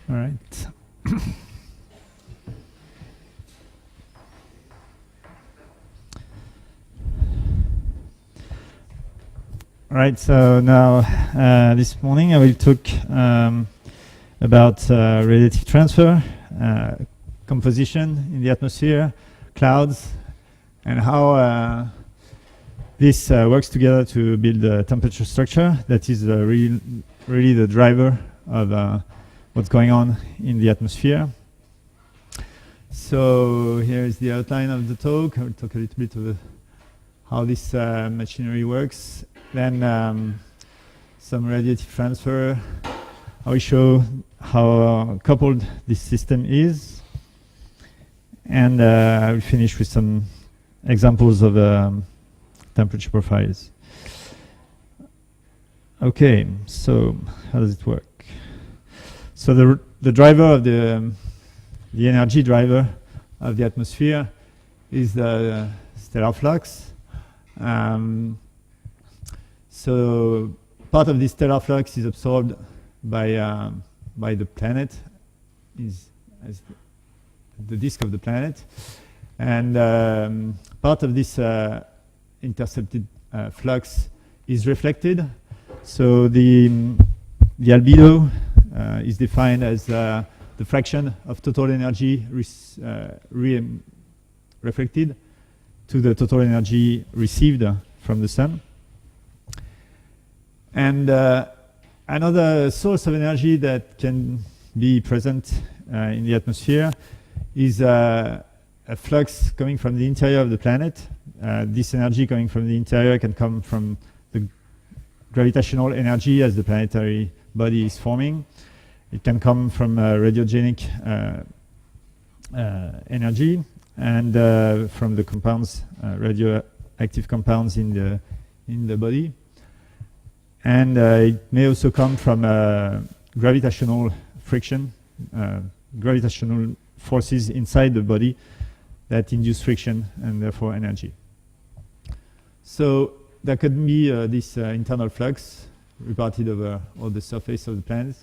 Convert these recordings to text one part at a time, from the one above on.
All right. All right, so now this morning I will talk about radiative transfer, composition in the atmosphere, clouds, and how this works together to build a temperature structure that is really the driver of what's going on in the atmosphere. So here is the outline of the talk. I will talk a little bit of how this machinery works. Then some radiative transfer. I will show how coupled this system is. And I will finish with some examples of temperature profiles. Okay, so how does it work? So the driver of the energy driver of the atmosphere is the stellar flux. So part of this stellar flux is absorbed by the planet, as the disk of the planet, and part of this intercepted flux is reflected. So the albedo is defined as the fraction of total energy reflected to the total energy received from the sun. And another source of energy that can be present in the atmosphere is a flux coming from the interior of the planet. This energy coming from the interior can come from the gravitational energy as the planetary body is forming. It can come from radiogenic energy and from the compounds, radioactive compounds in the body. And it may also come from gravitational friction, gravitational forces inside the body that induce friction and therefore energy. So there could be this internal flux reparted over all the surface of the planet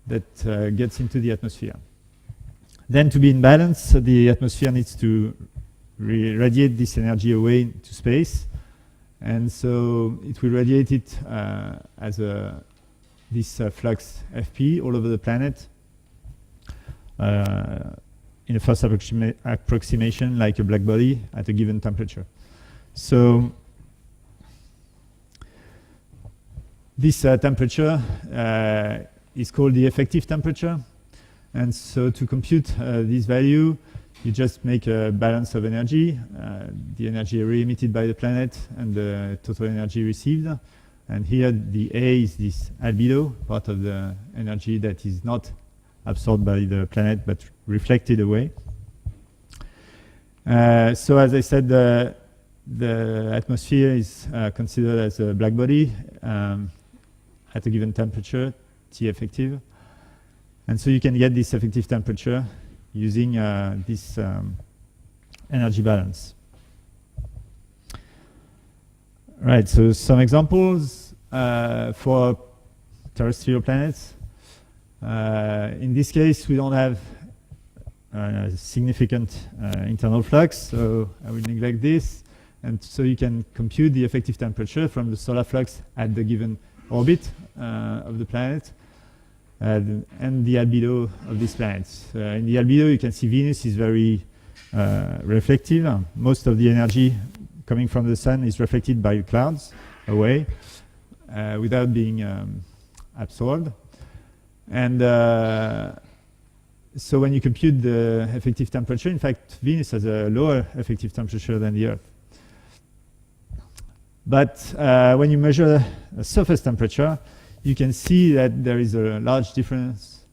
that gets into the atmosphere. Then to be in balance, the atmosphere needs to radiate this energy away to space. And so it will radiate it as this flux Fp all over the planet in a first approximation like a black body at a given temperature. So this temperature is called the effective temperature. And so to compute this value, you just make a balance of energy, the energy re-emitted by the planet and the total energy received. And here the A is this albedo, part of the energy that is not absorbed by the planet but reflected away. So as I said, the atmosphere is considered as a black body at a given temperature, T effective. And so you can get this effective temperature using this energy balance. Right, so some examples for terrestrial planets. In this case, we don't have significant internal flux, so I will neglect this. And so you can compute the effective temperature from the solar flux at the given orbit of the planet. And the albedo of these planets. In the albedo, you can see Venus is very reflective. Most of the energy coming from the sun is reflected by clouds away without being absorbed. And so when you compute the effective temperature, in fact, Venus has a lower effective temperature than the Earth. But when you measure a surface temperature, you can see that there is a large difference.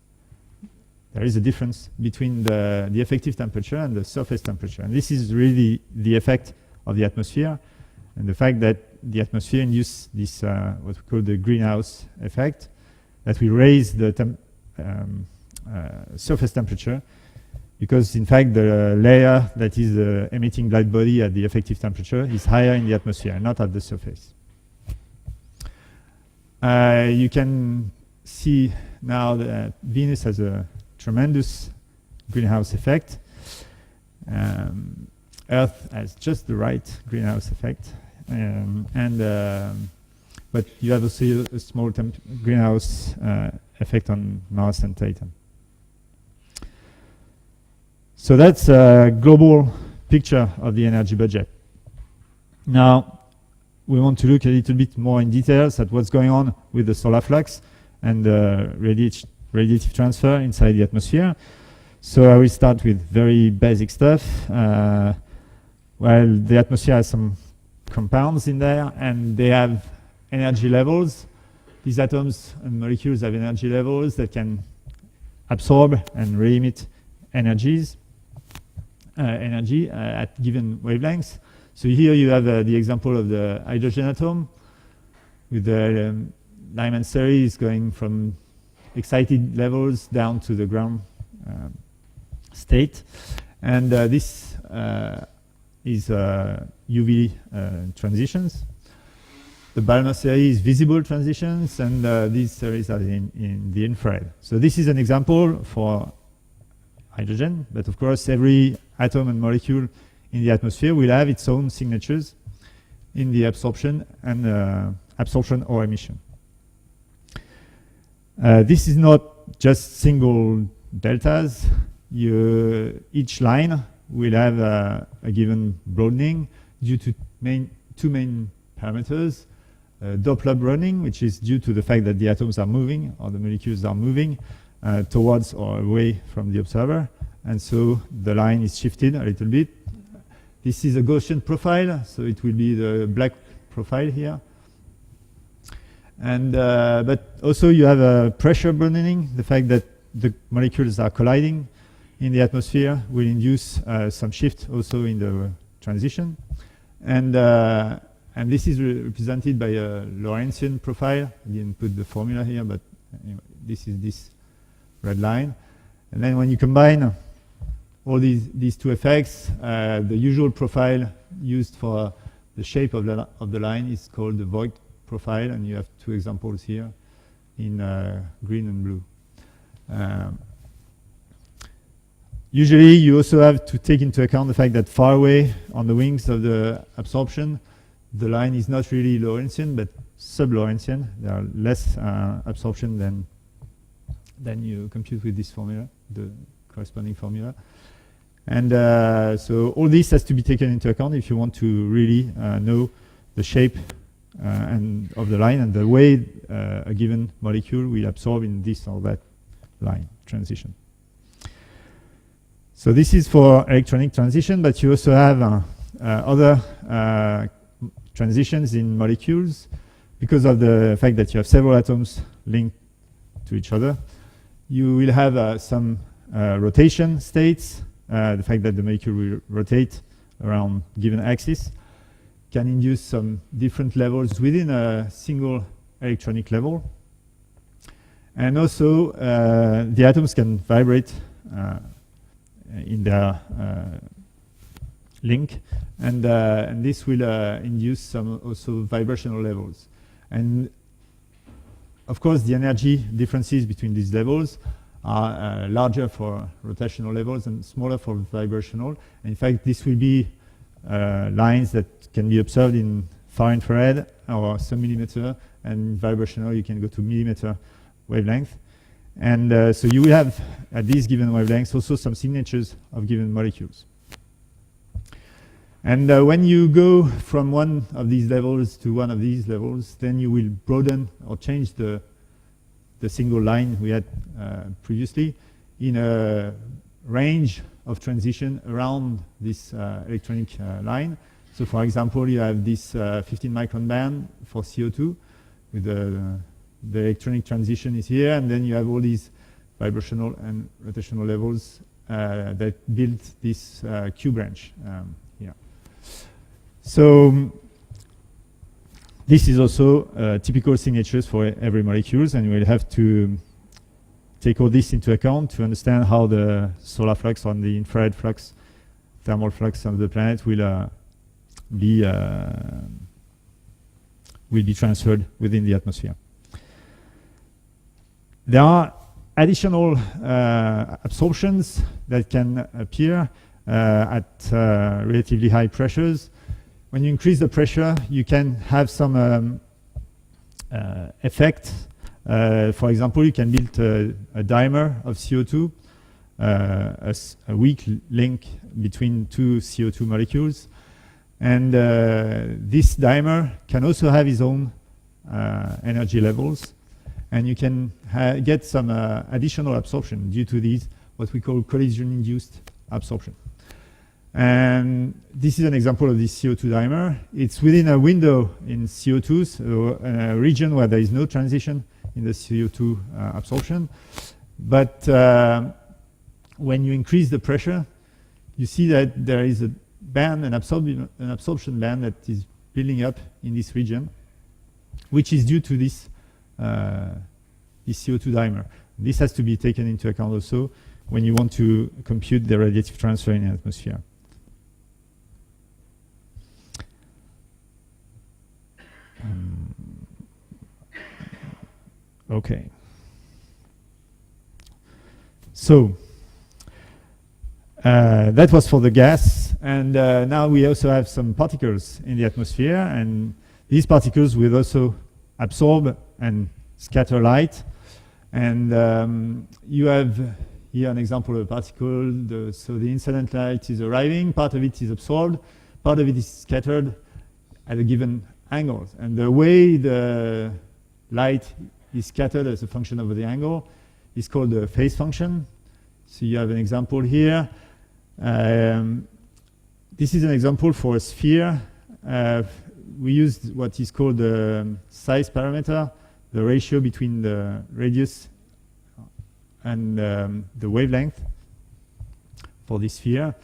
There is a difference between the effective temperature and the surface temperature. And this is really the effect of the atmosphere and the fact that the atmosphere induces this, what we call the greenhouse effect, that we raise the surface temperature because, in fact, the layer that is the emitting light body at the effective temperature is higher in the atmosphere, not at the surface. You can see now that Venus has a tremendous greenhouse effect. Earth has just the right greenhouse effect, but you have also a small greenhouse effect on Mars and Titan. So that's a global picture of the energy budget. Now, we want to look a little bit more in details at what's going on with the solar flux and the radiative transfer inside the atmosphere. So I will start with very basic stuff. Well, the atmosphere has some compounds in there, and they have energy levels. These atoms and molecules have energy levels that can absorb and re-emit energy at given wavelengths. So here you have the example of the hydrogen atom with the Lyman series going from excited levels down to the ground state. And this is UV transitions. The Balmer series is visible transitions, and these series are in the infrared. So this is an example for hydrogen, but of course every atom and molecule in the atmosphere will have its own signatures in the absorption and absorption or emission. This is not just single deltas. Each line will have a given broadening due to two main parameters. Doppler broadening, which is due to the fact that the atoms are moving or the molecules are moving towards or away from the observer, and so the line is shifted a little bit. This is a Gaussian profile, so it will be the black profile here. And but also you have a pressure broadening. The fact that the molecules are colliding in the atmosphere will induce some shift also in the transition. And this is represented by a Lorentzian profile. I didn't put the formula here, but anyway, this is this red line. And then when you combine all these two effects, the usual profile used for the shape of the line is called the Voigt profile, and you have two examples here in green and blue. Usually you also have to take into account the fact that far away on the wings of the absorption, the line is not really Lorentzian, but sub-Lorentzian. There are less absorption than you compute with this formula, the corresponding formula. And so all this has to be taken into account if you want to really know the shape and of the line and the way a given molecule will absorb in this or that line transition. So this is for electronic transition, but you also have other transitions in molecules because of the fact that you have several atoms linked to each other. You will have some rotation states. The fact that the molecule will rotate around given axis can induce some different levels within a single electronic level. And also the atoms can vibrate in their link, and this will induce some also vibrational levels. And of course the energy differences between these levels are larger for rotational levels and smaller for vibrational. And in fact, this will be lines that can be observed in far infrared or some millimeter, and vibrational you can go to millimeter wavelength. And so you will have at these given wavelengths also some signatures of given molecules. And when you go from one of these levels to one of these levels, then you will broaden or change the single line we had previously in a range of transition around this electronic line. So for example, you have this 15 micron band for CO2 with the electronic transition is here, and then you have all these vibrational and rotational levels that build this Q branch here. So this is also typical signatures for every molecules, and we'll have to take all this into account to understand how the solar flux or the infrared flux, thermal flux of the planet will be transferred within the atmosphere. There are additional absorptions that can appear at relatively high pressures. When you increase the pressure, you can have some effect. For example, you can build a dimer of CO2, a weak link between two CO2 molecules. And this dimer can also have its own energy levels. And you can get some additional absorption due to these, what we call collision-induced absorption. And this is an example of this CO2 dimer. It's within a window in CO2, so a region where there is no transition in the CO2 absorption. But when you increase the pressure, you see that there is a band, an absorption band that is building up in this region, which is due to this CO2 dimer. This has to be taken into account also when you want to compute the radiative transfer in the atmosphere. Okay. So that was for the gas, and now we also have some particles in the atmosphere, and these particles will also absorb and scatter light. And you have here an example of a particle. So the incident light is arriving, part of it is absorbed, part of it is scattered at a given angle. And the way the light is scattered as a function of the angle is called the phase function. So you have an example here. This is an example for a sphere. We used what is called the size parameter, the ratio between the radius and the wavelength for this sphere.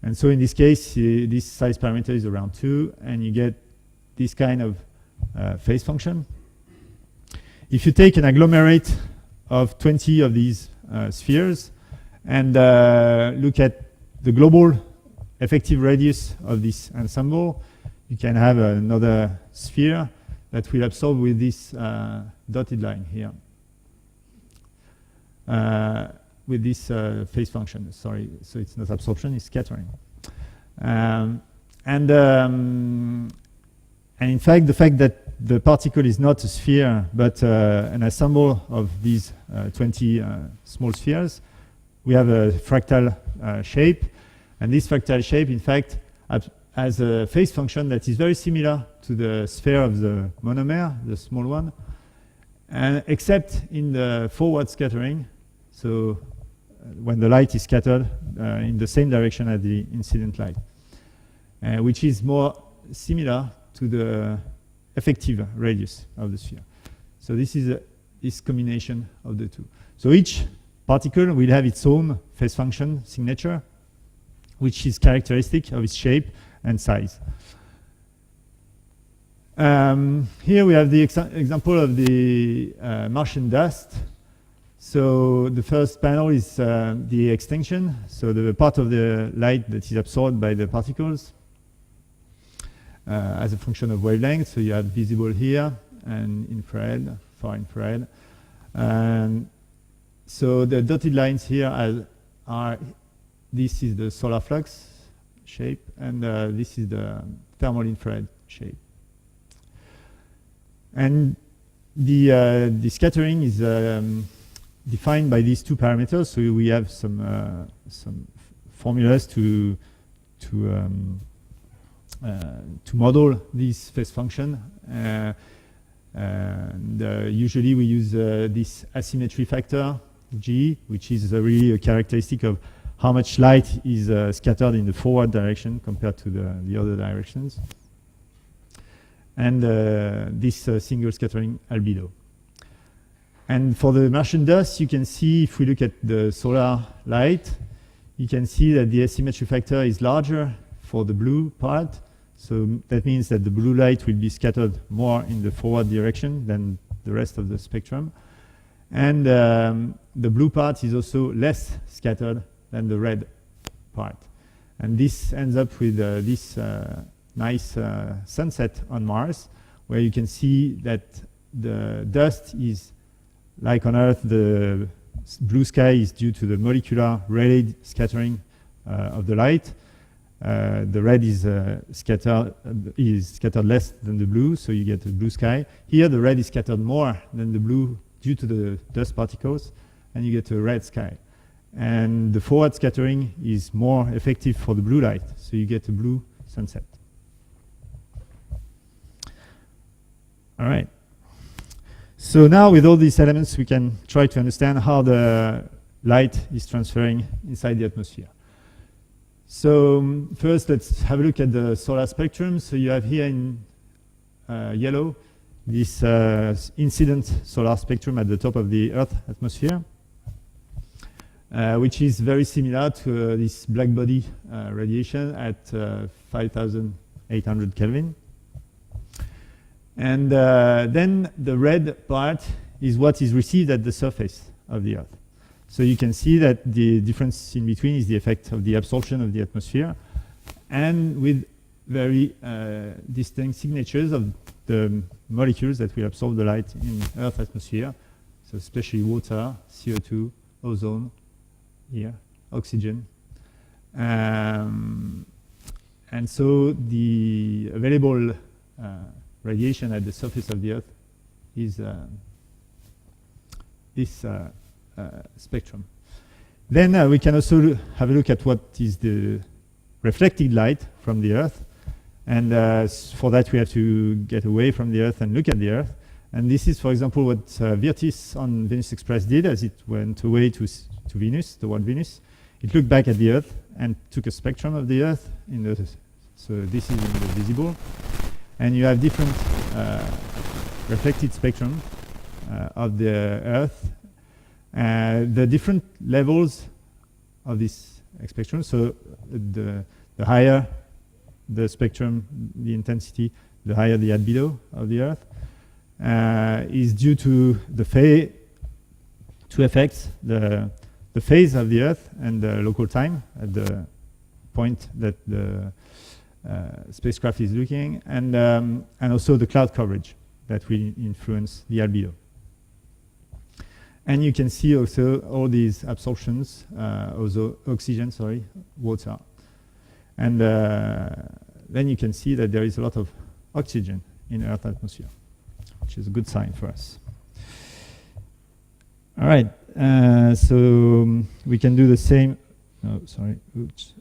And so in this case, this size parameter is around 2, and you get this kind of phase function. If you take an agglomerate of 20 of these spheres and look at the global effective radius of this ensemble, you can have another sphere that will absorb with this dotted line here, with this phase function. Sorry, so it's not absorption, it's scattering. And in fact, the fact that the particle is not a sphere, but an ensemble of these 20 small spheres, we have a fractal shape. And this fractal shape, in fact, has a phase function that is very similar to the sphere of the monomer, the small one, and except in the forward scattering. So when the light is scattered in the same direction as the incident light, which is more similar to the effective radius of the sphere. So this is this combination of the two. So each particle will have its own phase function signature, which is characteristic of its shape and size. Here we have the example of the Martian dust. So the first panel is the extinction, so the part of the light that is absorbed by the particles as a function of wavelength. So you have visible here and infrared, far infrared. So the dotted lines here are this is the solar flux shape, and this is the thermal infrared shape. And the scattering is defined by these two parameters. So we have some formulas to model this phase function. Usually we use this asymmetry factor G, which is really a characteristic of how much light is scattered in the forward direction compared to the other directions. And this single scattering albedo. And for the Martian dust, you can see, if we look at the solar light, you can see that the asymmetry factor is larger for the blue part. So that means that the blue light will be scattered more in the forward direction than the rest of the spectrum. And the blue part is also less scattered than the red part. And this ends up with this nice sunset on Mars, where you can see that the dust is like on Earth, the blue sky is due to the molecular Rayleigh scattering of the light. The red is scattered less than the blue, so you get a blue sky. Here, the red is scattered more than the blue due to the dust particles, and you get a red sky. And the forward scattering is more effective for the blue light, so you get a blue sunset. All right. So now with all these elements, we can try to understand how the light is transferring inside the atmosphere. So first, let's have a look at the solar spectrum. So you have here in yellow this incident solar spectrum at the top of the Earth atmosphere, which is very similar to this black body radiation at 5,800 Kelvin. And then the red part is what is received at the surface of the Earth. So you can see that the difference in between is the effect of the absorption of the atmosphere, and with very distinct signatures of the molecules that will absorb the light in Earth's atmosphere, so especially water, CO2, ozone, here, oxygen. And so the available radiation at the surface of the Earth is this spectrum. Then we can also have a look at what is the reflected light from the Earth. And for that, we have to get away from the Earth and look at the Earth. And this is, for example, what Virtis on Venus Express did as it went away to Venus, toward Venus. It looked back at the Earth and took a spectrum of the Earth. So this is in the visible. And you have different reflected spectrum of the Earth. The different levels of this spectrum, so the higher the spectrum, the intensity, the higher the albedo of the Earth, is due to the two effects, the phase of the Earth and the local time at the point that the spacecraft is looking, and also the cloud coverage that will influence the albedo. And you can see also all these absorptions, also oxygen, water. And then you can see that there is a lot of oxygen in Earth's atmosphere, which is a good sign for us. All right, so we can do the same. No, sorry. Oops.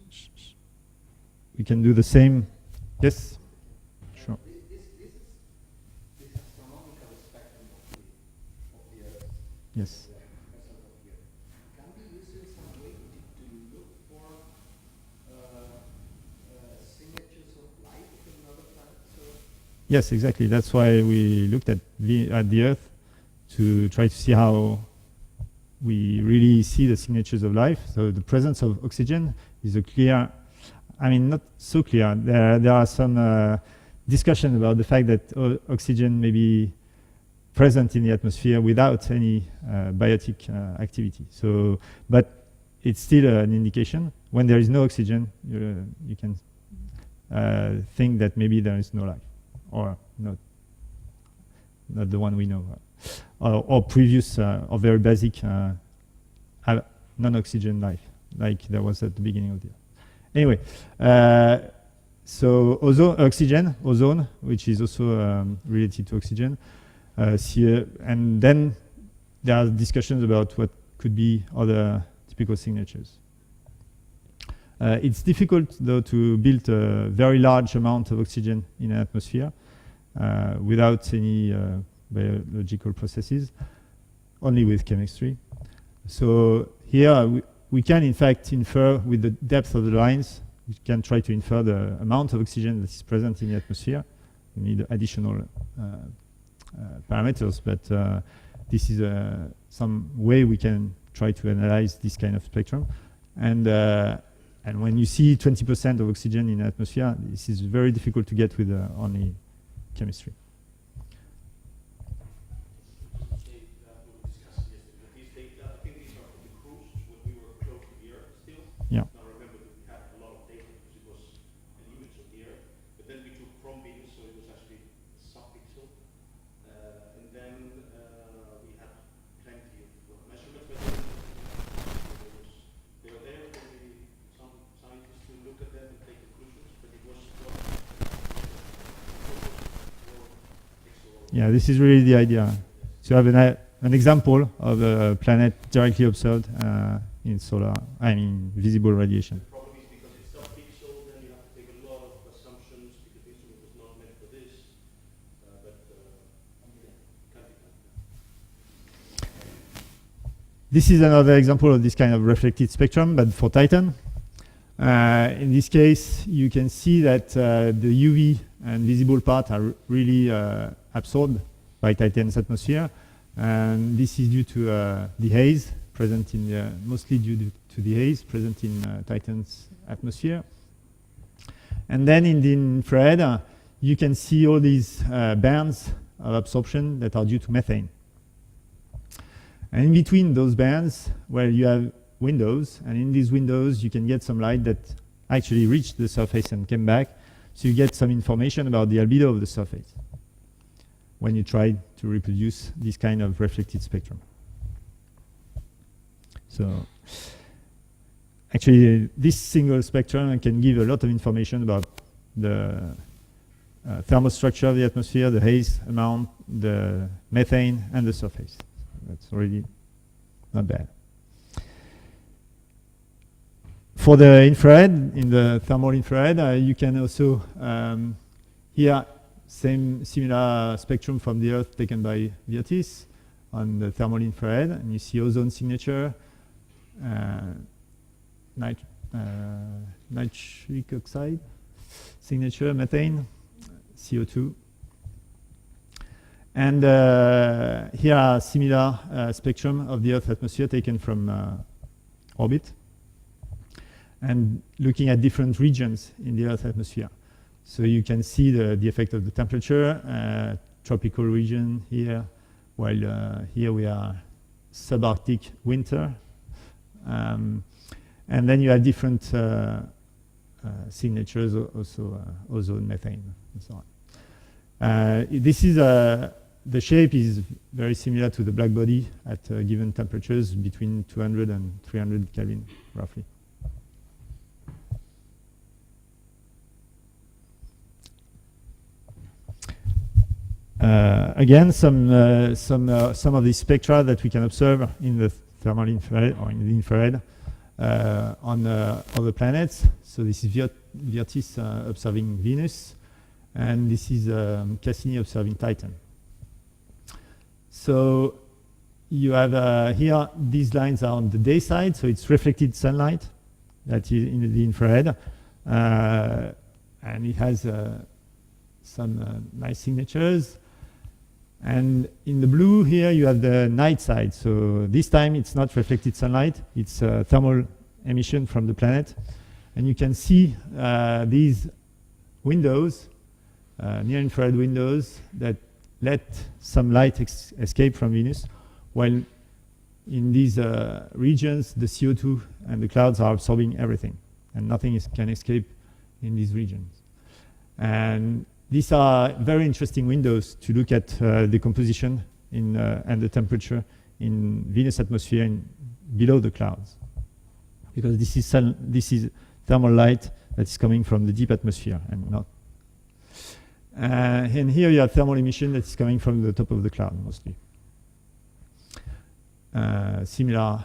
We can do the same. Yes? Sure. This astronomical spectrum of the Earth. Yes. Can we use in some way to look for signatures of light in other planets? Yes, exactly. That's why we looked at the Earth to try to see how we really see the signatures of life. So the presence of oxygen is a clear, I mean, not so clear. There are some discussion about the fact that oxygen may be present in the atmosphere without any biotic activity. So, but it's still an indication. When there is no oxygen, you can think that maybe there is no life, or not the one we know, or previous or very basic non-oxygen life, like there was at the beginning of the year. Anyway, so ozone, which is also related to oxygen. And then there are discussions about what could be other typical signatures. It's difficult, though, to build a very large amount of oxygen in an atmosphere without any biological processes, only with chemistry. So here we can, in fact, infer with the depth of the lines, we can try to infer the amount of oxygen that is present in the atmosphere. We need additional parameters, but this is some way we can try to analyze this kind of spectrum. And when you see 20% of oxygen in the atmosphere, this is very difficult to get with only chemistry. Yeah. Now remember that we had a lot of data because it was an image of the Earth, but then we took from Venus, so it was actually a subpixel. And then we had Yeah, this is really the idea. So you have an example of a planet directly observed in visible radiation. The problem is because it's sub-pixel, then you have to take a lot of assumptions because the instrument was not meant for this. Can't be done. This is another example of this kind of reflected spectrum, but for Titan. In this case, you can see that the UV and visible part are really absorbed by Titan's atmosphere. And this is due to the haze present in mostly due to the haze present in Titan's atmosphere. And then in the infrared, you can see all these bands of absorption that are due to methane. And in between those bands, where you have windows, and in these windows you can get some light that actually reached the surface and came back, so you get some information about the albedo of the surface when you try to reproduce this kind of reflected spectrum. So actually this single spectrum can give a lot of information about the thermostructure of the atmosphere, the haze amount, the methane, and the surface. That's already not bad. For the infrared, in the thermal infrared, you can also here similar spectrum from the Earth taken by Virtis on the thermal infrared, and you see ozone signature, nitric oxide signature, methane, CO2. And here are similar spectrum of the Earth atmosphere taken from orbit, and looking at different regions in the Earth atmosphere. So you can see the effect of the temperature, tropical region here, while here we are subarctic winter. And then you have different signatures, also ozone, methane, and so on. This is the shape is very similar to the black body at given temperatures between 200 and 300 Kelvin, roughly. Again, some of the spectra that we can observe in the thermal infrared or in the infrared on other planets. So this is Virtis observing Venus, and this is Cassini observing Titan. So you have here, these lines are on the day side, so it's reflected sunlight that is in the infrared, and it has some nice signatures. And in the blue here you have the night side, so this time it's not reflected sunlight, it's thermal emission from the planet. And you can see these windows, near-infrared windows, that let some light escape from Venus, while in these regions the CO2 and the clouds are absorbing everything, and nothing can escape in these regions. And these are very interesting windows to look at the composition and the temperature in Venus atmosphere below the clouds, because this is thermal light that is coming from the deep atmosphere and not. And here you have thermal emission that is coming from the top of the cloud mostly. Similar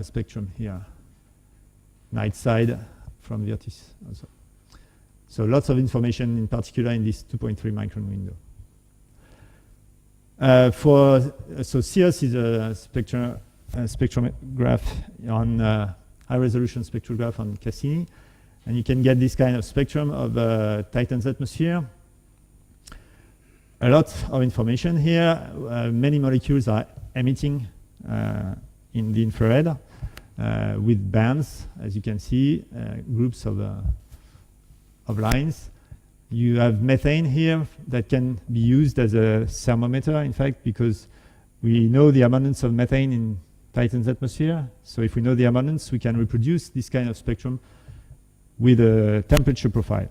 spectrum here, night side from Virtis also. So lots of information, in particular in this 2.3 micron window. So CIRS is a spectrograph on high-resolution spectrograph on Cassini, and you can get this kind of spectrum of Titan's atmosphere. A lot of information here. Many molecules are emitting in the infrared with bands, as you can see, groups of lines. You have methane here that can be used as a thermometer, in fact, because we know the abundance of methane in Titan's atmosphere. So if we know the abundance, we can reproduce this kind of spectrum with a temperature profile,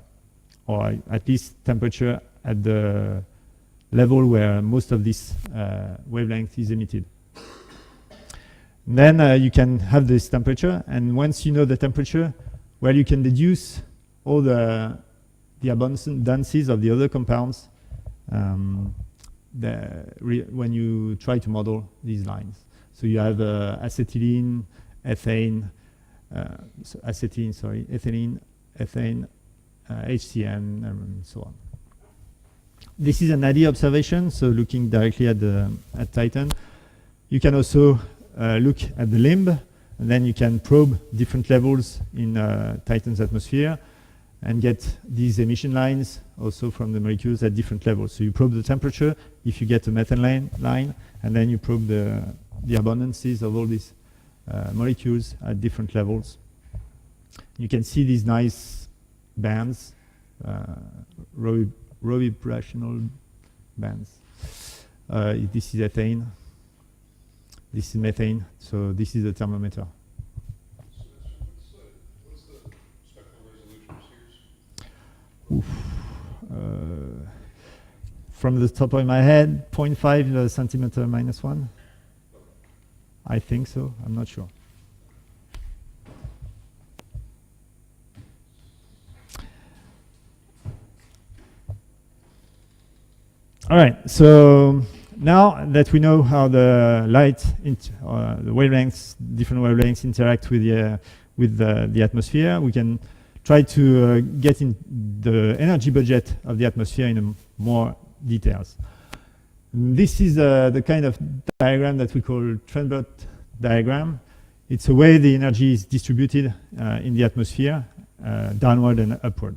or at least temperature at the level where most of this wavelength is emitted. And then you can have this temperature, and once you know the temperature, well, you can deduce all the abundances of the other compounds when you try to model these lines. So you have acetylene, ethane, ethylene, ethane, HCN, and so on. This is an ADI observation, so looking directly at Titan. You can also look at the limb, and then you can probe different levels in Titan's atmosphere and get these emission lines also from the molecules at different levels. So you probe the temperature if you get a methane line, and then you probe the abundances of all these molecules at different levels. You can see these nice bands, vibrational bands. This is ethane. This is methane. So this is the thermometer. What's the spectral resolution Oof. From the top of my head, 0.5 centimeter minus 1. I think so. I'm not sure. All right, so now that we know how the light, the wavelengths, different wavelengths interact with the atmosphere, we can try to get in the energy budget of the atmosphere in more details. This is the kind of diagram that we call Trenbott diagram. It's a way the energy is distributed in the atmosphere, downward and upward.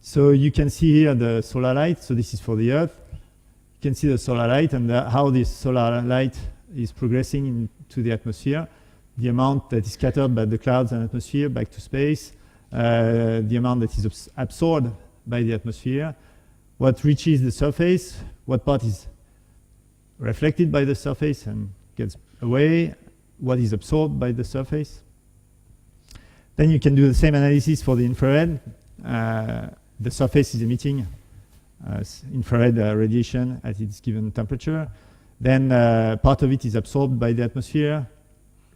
So you can see here the solar light. So this is for the Earth. You can see the solar light and how this solar light is progressing into the atmosphere, the amount that is scattered by the clouds and atmosphere back to space, the amount that is absorbed by the atmosphere, what reaches the surface, what part is reflected by the surface and gets away, what is absorbed by the surface. Then you can do the same analysis for the infrared. The surface is emitting infrared radiation at its given temperature. Then part of it is absorbed by the atmosphere,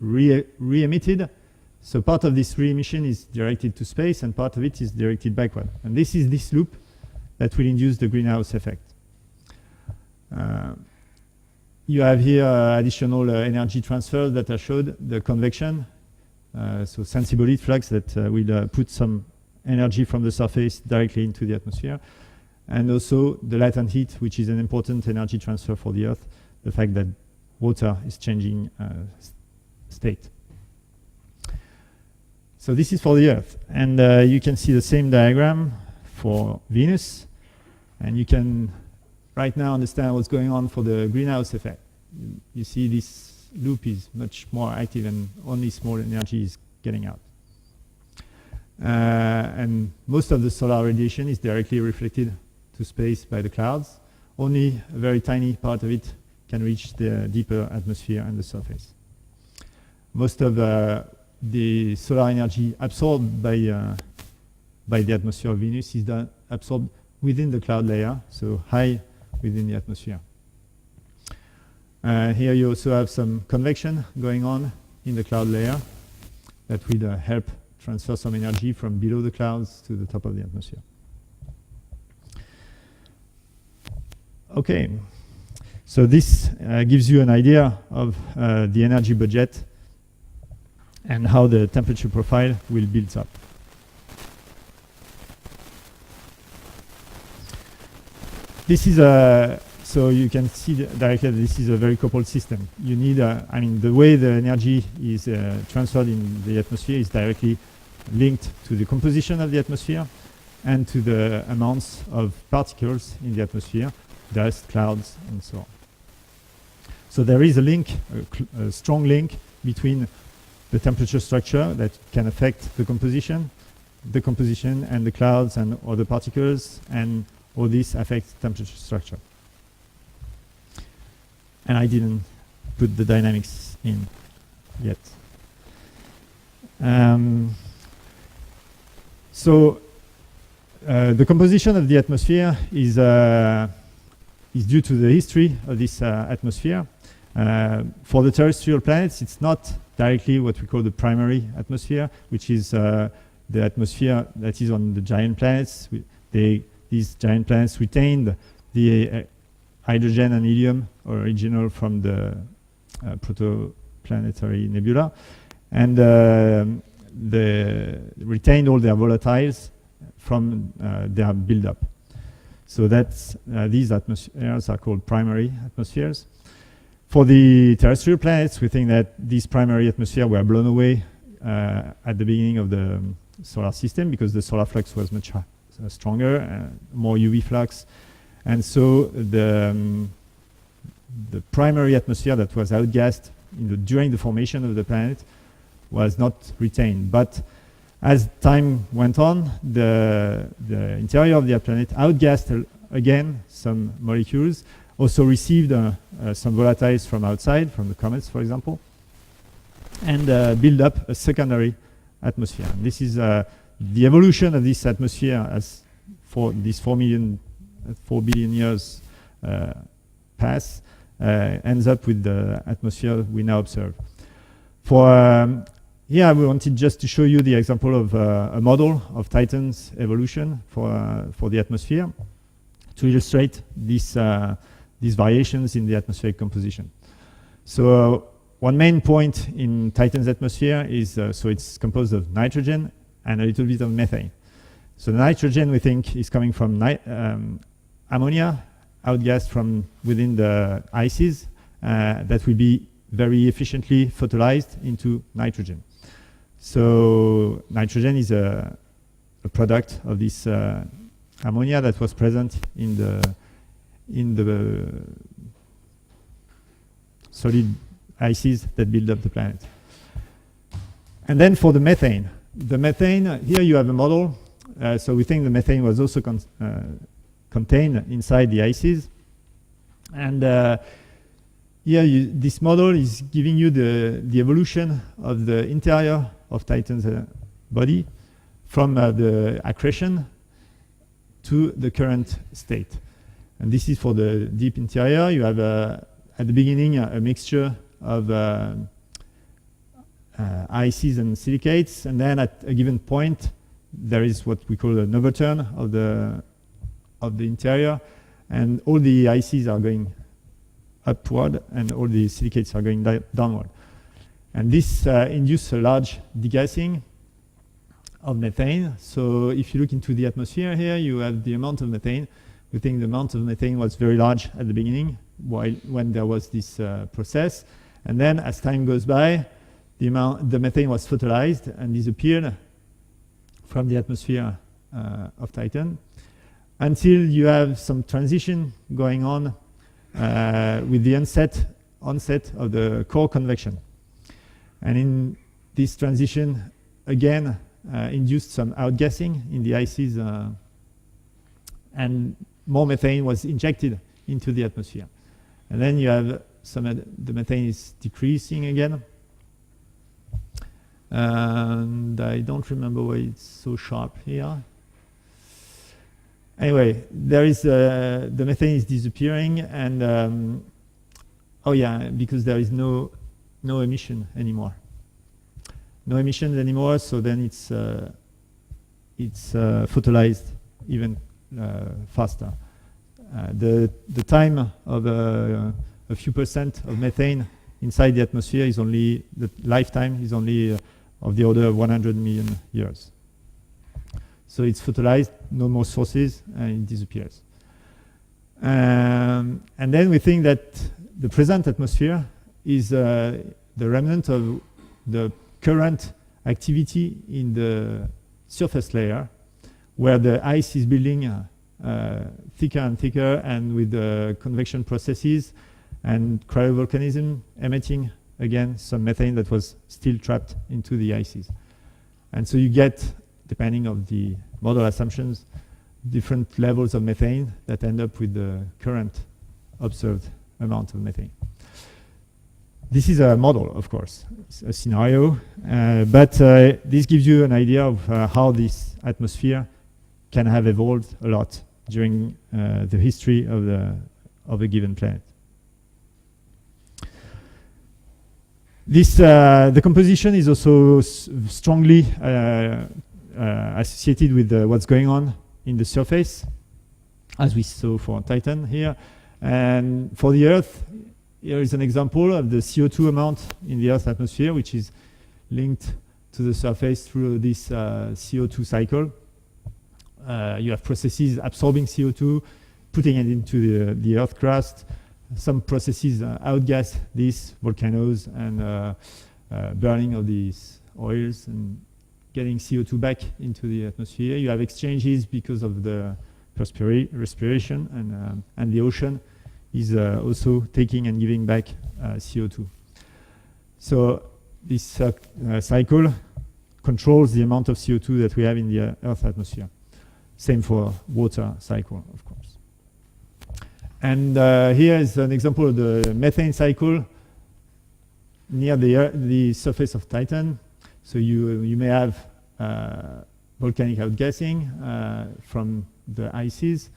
re-emitted. So part of this re-emission is directed to space and part of it is directed backward. And this is this loop that will induce the greenhouse effect. You have here additional energy transfers that are showed, the convection, so sensible heat flux that will put some energy from the surface directly into the atmosphere, and also the latent heat, which is an important energy transfer for the Earth, the fact that water is changing state. So this is for the Earth, and you can see the same diagram for Venus, and you can right now understand what's going on for the greenhouse effect. You see this loop is much more active and only small energy is getting out. And most of the solar radiation is directly reflected to space by the clouds. Only a very tiny part of it can reach the deeper atmosphere and the surface. Most of the solar energy absorbed by the atmosphere of Venus is absorbed within the cloud layer, so high within the atmosphere. Here you also have some convection going on in the cloud layer that will help transfer some energy from below the clouds to the top of the atmosphere. Okay, so this gives you an idea of the energy budget and how the temperature profile will build up. This is a, so you can see directly that this is a very coupled system. You need, I mean, the way the energy is transferred in the atmosphere is directly linked to the composition of the atmosphere and to the amounts of particles in the atmosphere, dust, clouds, and so on. So there is a link, a strong link between the temperature structure that can affect the composition and the clouds and other particles, and all this affects temperature structure. And I didn't put the dynamics in yet. So the composition of the atmosphere is due to the history of this atmosphere. For the terrestrial planets, it's not directly what we call the primary atmosphere, which is the atmosphere that is on the giant planets. These giant planets retained the hydrogen and helium original from the protoplanetary nebula, and they retained all their volatiles from their buildup. So that's these atmospheres are called primary atmospheres. For the terrestrial planets, we think that these primary atmospheres were blown away at the beginning of the solar system because the solar flux was much stronger, more UV flux, and so the primary atmosphere that was outgassed during the formation of the planet was not retained. But as time went on, the interior of the planet outgassed again some molecules, also received some volatiles from outside, from the comets, for example, and build up a secondary atmosphere. And this is the evolution of this atmosphere as for these 4 billion years pass, ends up with the atmosphere we now observe. For here, we wanted just to show you the example of a model of Titan's evolution for the atmosphere to illustrate these variations in the atmospheric composition. So one main point in Titan's atmosphere is, so it's composed of nitrogen and a little bit of methane. So the nitrogen, we think, is coming from ammonia, outgassed from within the ices, that will be very efficiently photolyzed into nitrogen. So nitrogen is a product of this ammonia that was present in the solid ices that build up the planet. And then for the methane, here you have a model. So we think the methane was also contained inside the ices. And here this model is giving you the evolution of the interior of Titan's body from the accretion to the current state. And this is for the deep interior. You have at the beginning a mixture of ices and silicates, and then at a given point there is what we call an overturn of the interior, and all the ices are going upward and all the silicates are going downward. And this induces a large degassing of methane. So if you look into the atmosphere here, you have the amount of methane. We think the amount of methane was very large at the beginning when there was this process. And then as time goes by, the methane was photolyzed and disappeared from the atmosphere of Titan until you have some transition going on with the onset of the core convection. And in this transition, again, induced some outgassing in the ices, and more methane was injected into the atmosphere. And then you have the methane is decreasing again. And I don't remember why it's so sharp here. Anyway, there is the methane is disappearing, and oh yeah, because there is no emission anymore. No emissions anymore, so then it's photolyzed even faster. The time of a few percent of methane inside the atmosphere is only, the lifetime is only of the order of 100 million years. So it's photolyzed, no more sources, and it disappears. And then we think that the present atmosphere is the remnant of the current activity in the surface layer, where the ice is building thicker and thicker, and with the convection processes and cryovolcanism emitting again some methane that was still trapped into the ices. And so you get, depending on the model assumptions, different levels of methane that end up with the current observed amount of methane. This is a model, of course, it's a scenario, but this gives you an idea of how this atmosphere can have evolved a lot during the history of a given planet. The composition is also strongly associated with what's going on in the surface, as we saw for Titan here. And for the Earth, here is an example of the CO2 amount in the Earth's atmosphere, which is linked to the surface through this CO2 cycle. You have processes absorbing CO2, putting it into the Earth crust. Some processes outgas this, volcanoes and burning of these oils and getting CO2 back into the atmosphere. You have exchanges because of the respiration, and the ocean is also taking and giving back CO2. So this cycle controls the amount of CO2 that we have in the Earth's atmosphere. Same for water cycle, of course. And here is an example of the methane cycle near the surface of Titan. So you may have volcanic outgassing from the ices.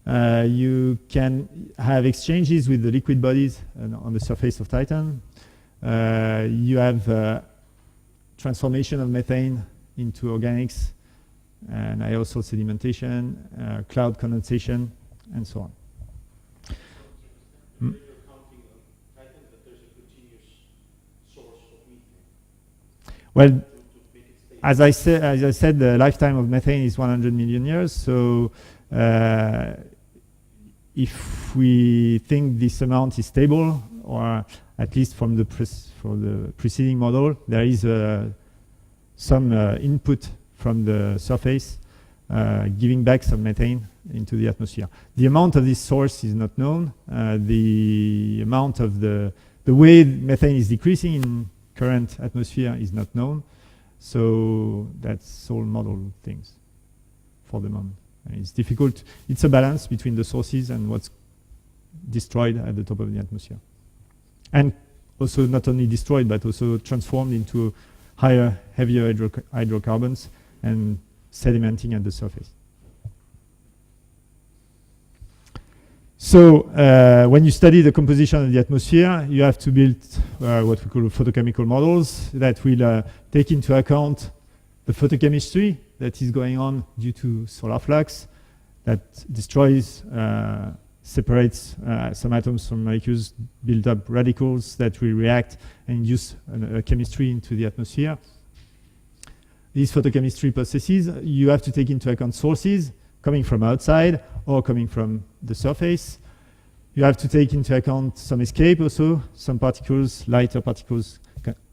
You can have exchanges with the liquid bodies on the surface of Titan. You have transformation of methane into organics, and aerosol sedimentation, cloud condensation, and so on. You're counting on Titan that there's a continuous source of methane. Well, To make it stable. as I said, the lifetime of methane is 100 million years. So if we think this amount is stable, or at least from the preceding model, there is some input from the surface giving back some methane into the atmosphere. The amount of this source is not known. The amount of the way methane is decreasing in current atmosphere is not known. So that's all model things for the moment. And it's difficult. It's a balance between the sources and what's destroyed at the top of the atmosphere. And also not only destroyed, but also transformed into higher, heavier hydrocarbons and sedimenting at the surface. So when you study the composition of the atmosphere, you have to build what we call photochemical models that will take into account the photochemistry that is going on due to solar flux that destroys, separates some atoms from molecules, build up radicals that will react and induce a chemistry into the atmosphere. These photochemistry processes, you have to take into account sources coming from outside or coming from the surface. You have to take into account some escape also, some particles, lighter particles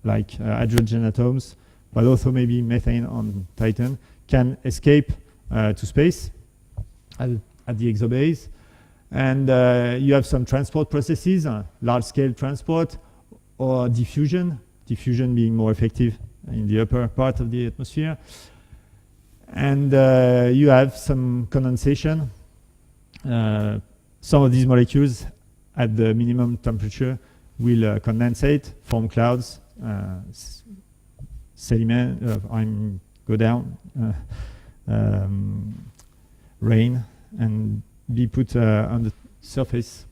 like hydrogen atoms, but also maybe methane on Titan can escape to space at the exobase. And you have some transport processes, large-scale transport or diffusion being more effective in the upper part of the atmosphere. And you have some condensation. Some of these molecules at the minimum temperature will condensate, form clouds, sediment, go down, rain, and be put on the surface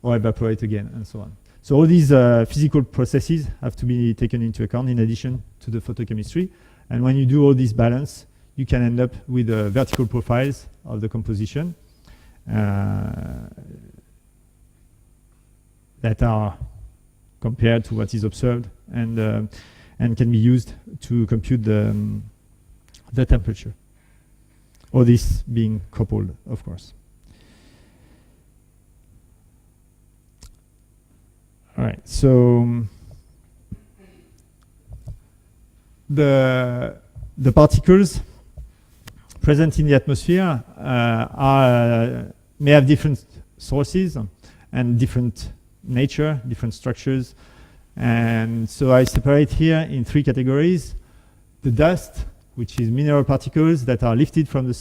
or evaporate again, and so on. So all these physical processes have to be taken into account in addition to the photochemistry. And when you do all this balance, you can end up with vertical profiles of the composition that are compared to what is observed and can be used to compute the temperature. All this being coupled, of course. All right, so the particles present in the atmosphere may have different sources and different nature, different structures. And so I separate here in three categories: the dust, which is mineral particles that are lifted from the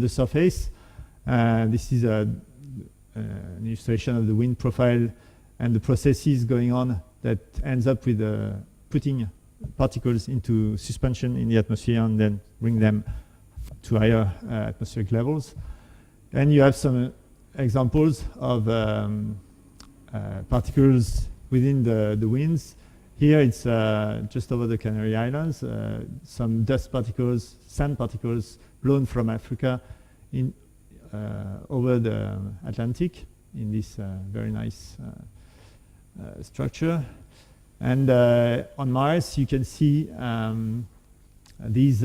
surface. This is an illustration of the wind profile and the processes going on that ends up with putting particles into suspension in the atmosphere and then bring them to higher atmospheric levels. And you have some examples of particles within the winds. Here it's just over the Canary Islands, some dust particles, sand particles blown from Africa over the Atlantic in this very nice structure. And on Mars, you can see these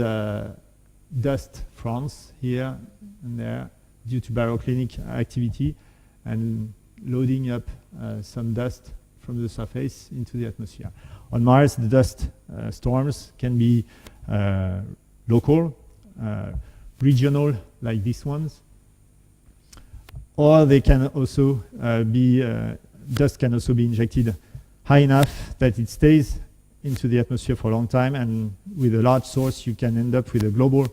dust fronts here and there due to baroclinic activity and loading up some dust from the surface into the atmosphere. On Mars, the dust storms can be local, regional, like these ones, or they can also be, dust can also be injected high enough that it stays into the atmosphere for a long time, and with a large source you can end up with a global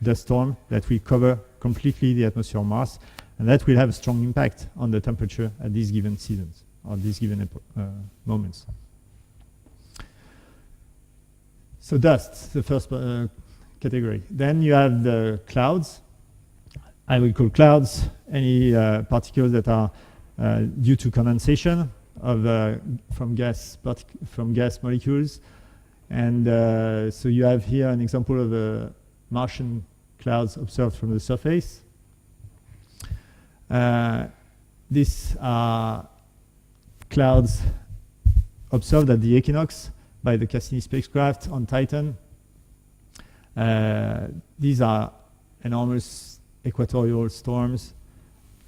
dust storm that will cover completely the atmosphere of Mars, and that will have a strong impact on the temperature at these given seasons, or these given moments. So dust, the first category. Then you have the clouds. I will call clouds any particles that are due to condensation of from gas molecules. And so you have here an example of Martian clouds observed from the surface. These are clouds observed at the equinox by the Cassini spacecraft on Titan. These are enormous equatorial storms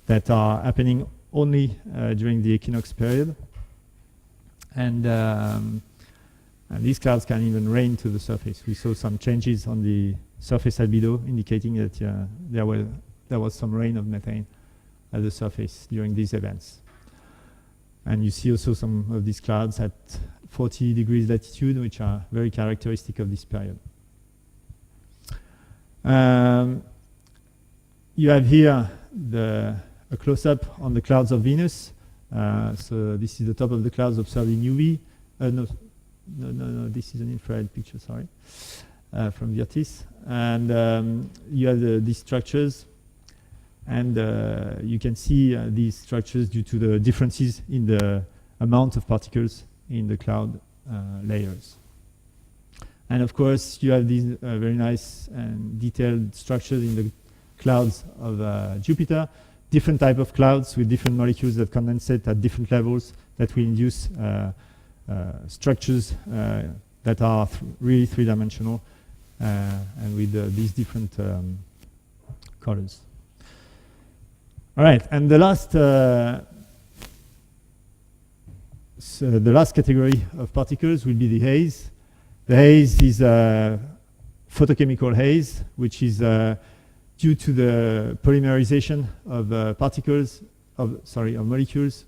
that are happening only during the equinox period. And these clouds can even rain to the surface. We saw some changes on the surface albedo indicating that there was some rain of methane at the surface during these events. And you see also some of these clouds at 40 degrees latitude, which are very characteristic of this period. You have here a close-up on the clouds of Venus. So this is the top of the clouds observed in UV. No, this is an infrared picture, sorry, from Virtis. And you have these structures, and you can see these structures due to the differences in the amount of particles in the cloud layers. And of course, you have these very nice and detailed structures in the clouds of Jupiter, different type of clouds with different molecules that condensate at different levels that will induce structures that are really three-dimensional and with these different colors. All right, and the last category of particles will be the haze. The haze is a photochemical haze, which is due to the polymerization of particles, of molecules,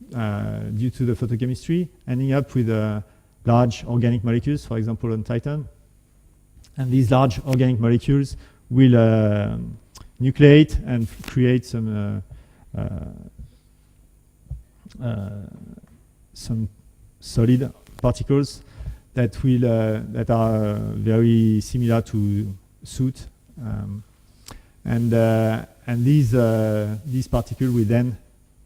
due to the photochemistry, ending up with large organic molecules, for example, on Titan. And these large organic molecules will nucleate and create some solid particles that will that are very similar to soot, and these particles will then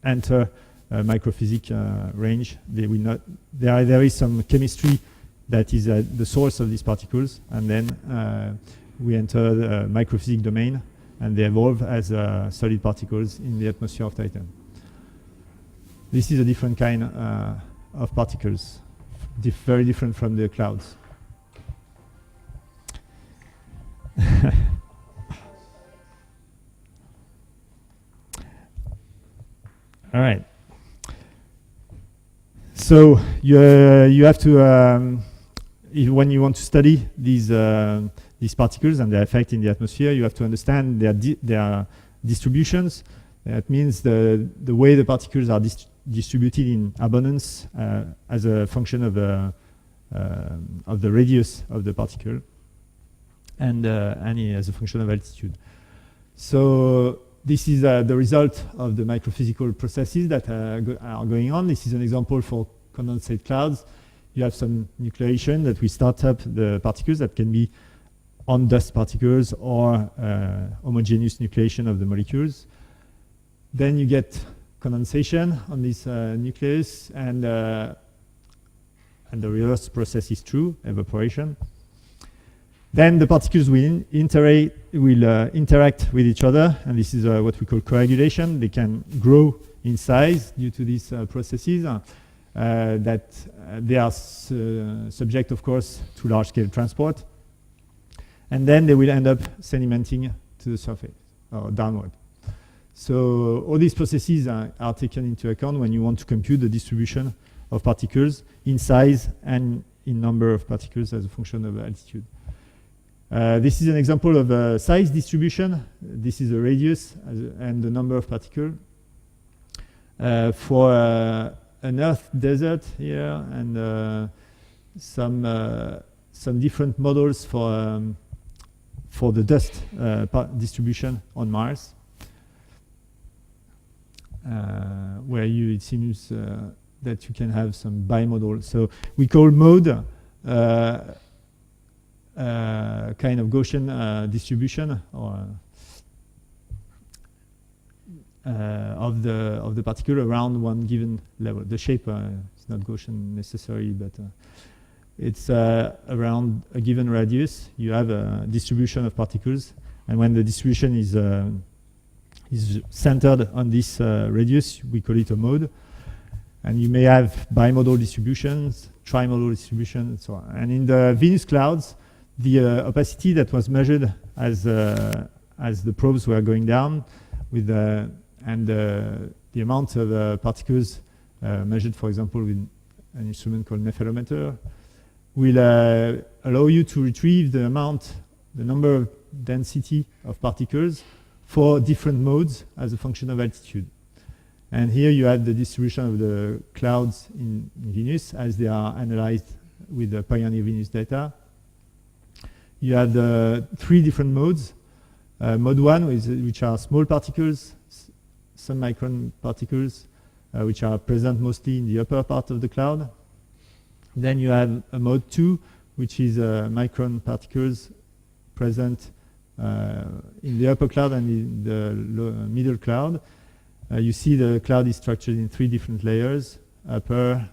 enter microphysics range. They will not. There is some chemistry that is the source of these particles, and then we enter the microphysics domain, and they evolve as solid particles in the atmosphere of Titan. This is a different kind of particles, very different from the clouds. All right. So you have to, when you want to study these particles and their effect in the atmosphere, you have to understand their distributions. That means the way the particles are distributed in abundance as a function of the radius of the particle, and as a function of altitude. So this is the result of the microphysical processes that are going on. This is an example for condensate clouds. You have some nucleation that will start up the particles that can be on dust particles or homogeneous nucleation of the molecules. Then you get condensation on this nucleus, and the reverse process is true, evaporation. Then the particles will interact with each other, and this is what we call coagulation. They can grow in size due to these processes that they are subject, of course, to large-scale transport. And then they will end up sedimenting to the surface or downward. So all these processes are taken into account when you want to compute the distribution of particles in size and in number of particles as a function of altitude. This is an example of a size distribution. This is a radius and the number of particles. For an Earth desert here and some different models for the dust distribution on Mars, where it seems that you can have some bimodal. So we call mode kind of Gaussian distribution or of the particle around one given level. The shape is not Gaussian necessarily, but it's around a given radius. You have a distribution of particles, and when the distribution is centered on this radius, we call it a mode. And you may have bimodal distributions, trimodal distributions, and so on. And in the Venus clouds, the opacity that was measured as the probes were going down, with and the amount of particles measured, for example, with an instrument called nephelometer, will allow you to retrieve the number of density of particles for different modes as a function of altitude. And here you have the distribution of the clouds in Venus as they are analyzed with the Pioneer Venus data. You have the three different modes. Mode 1, which are small particles, some micron particles, which are present mostly in the upper part of the cloud. Then you have a mode 2, which is micron particles present in the upper cloud and in the middle cloud. You see the cloud is structured in three different layers: upper,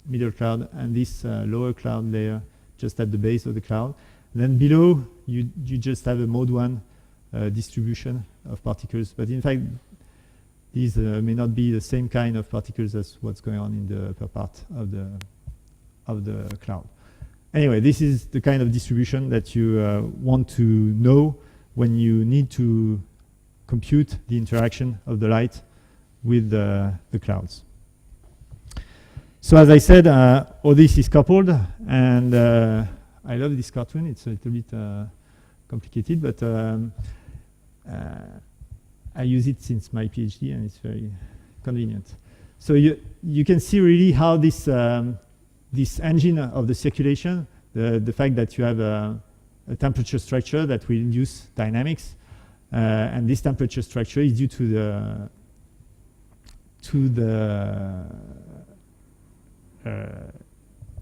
middle cloud, and this lower cloud layer just at the base of the cloud. Then below, you just have a mode 1 distribution of particles. But in fact, these may not be the same kind of particles as what's going on in the upper part of the cloud. Anyway, this is the kind of distribution that you want to know when you need to compute the interaction of the light with the clouds. So as I said, all this is coupled, and I love this cartoon. It's a little bit complicated, but I use it since my PhD, and it's very convenient. So you can see really how this engine of the circulation, the fact that you have a temperature structure that will induce dynamics, and this temperature structure is due to the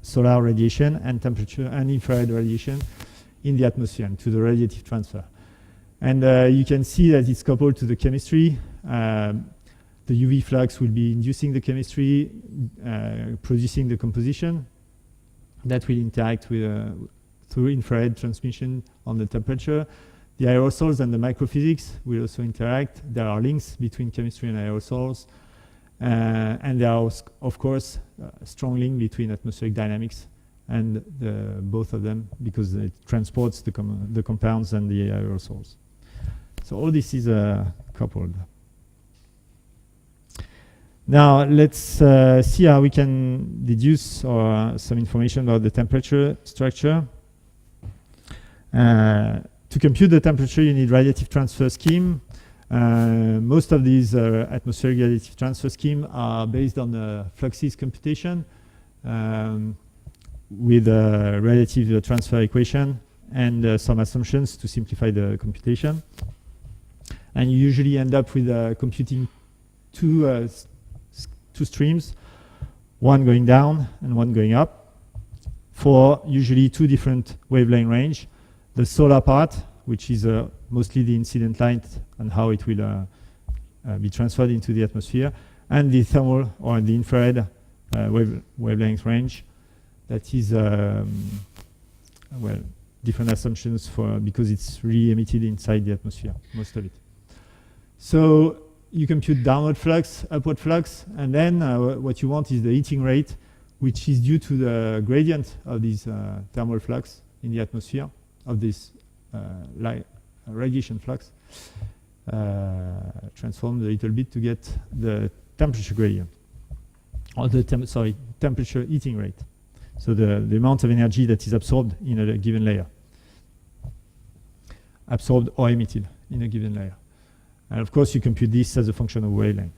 solar radiation and temperature and infrared radiation in the atmosphere, and to the radiative transfer. And you can see that it's coupled to the chemistry. The UV flux will be inducing the chemistry, producing the composition that will interact with through infrared transmission on the temperature. The aerosols and the microphysics will also interact. There are links between chemistry and aerosols. And there are, of course, a strong link between atmospheric dynamics and both of them, because it transports the compounds and the aerosols. So all this is coupled. Now let's see how we can deduce some information about the temperature structure. To compute the temperature, you need radiative transfer scheme. Most of these atmospheric radiative transfer scheme are based on the fluxes computation with a radiative transfer equation and some assumptions to simplify the computation. And you usually end up with computing two streams, one going down and one going up, for usually two different wavelength range. The solar part, which is mostly the incident light and how it will be transferred into the atmosphere, and the thermal or the infrared wavelength range, that is different assumptions because it's really emitted inside the atmosphere, most of it. So you compute downward flux, upward flux, and then what you want is the heating rate, which is due to the gradient of this thermal flux in the atmosphere, of this radiation flux, transformed a little bit to get the temperature gradient, or the temperature heating rate. So the amount of energy that is absorbed in a given layer, absorbed or emitted in a given layer. And of course, you compute this as a function of wavelength.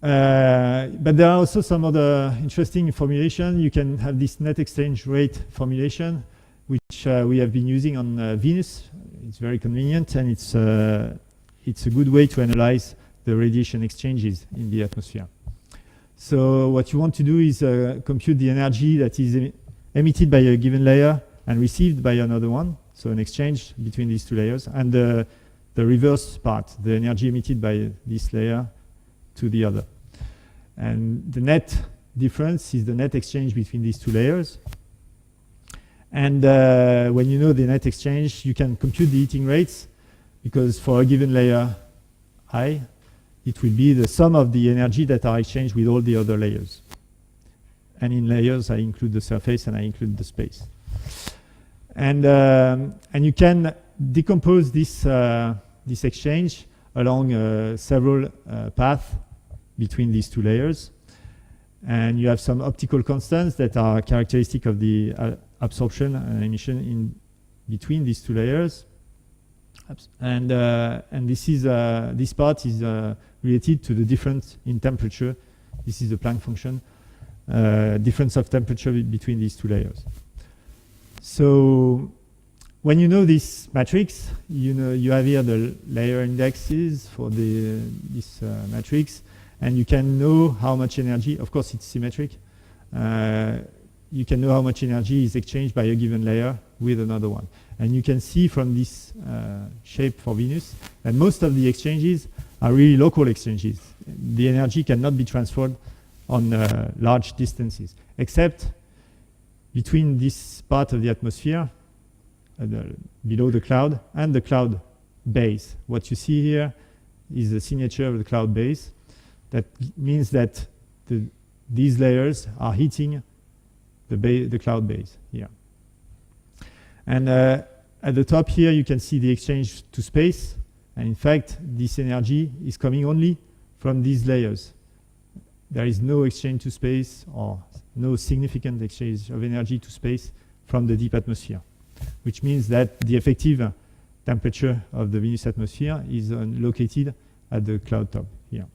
But there are also some other interesting formulation. You can have this net exchange rate formulation, which we have been using on Venus. It's very convenient, and it's a good way to analyze the radiation exchanges in the atmosphere. So what you want to do is compute the energy that is emitted by a given layer and received by another one, so an exchange between these two layers, and the reverse part, the energy emitted by this layer to the other. And the net difference is the net exchange between these two layers. And when you know the net exchange, you can compute the heating rates, because for a given layer I, it will be the sum of the energy that are exchanged with all the other layers. And in layers, I include the surface and I include the space. And you can decompose this this exchange along several paths between these two layers. And you have some optical constants that are characteristic of the absorption and emission in between these two layers. And this is this part is related to the difference in temperature. This is the Planck function, difference of temperature between these two layers. So when you know this matrix, you know you have here the layer indexes for this matrix, and you can know how much energy. Of course, it's symmetric. You can know how much energy is exchanged by a given layer with another one. And you can see from this shape for Venus that most of the exchanges are really local exchanges. The energy cannot be transferred on large distances, except between this part of the atmosphere, below the cloud, and the cloud base. What you see here is the signature of the cloud base. That means that these layers are heating the cloud base here. And at the top here, you can see the exchange to space. And in fact, this energy is coming only from these layers. There is no exchange to space or no significant exchange of energy to space from the deep atmosphere, which means that the effective temperature of the Venus atmosphere is located at the cloud top here.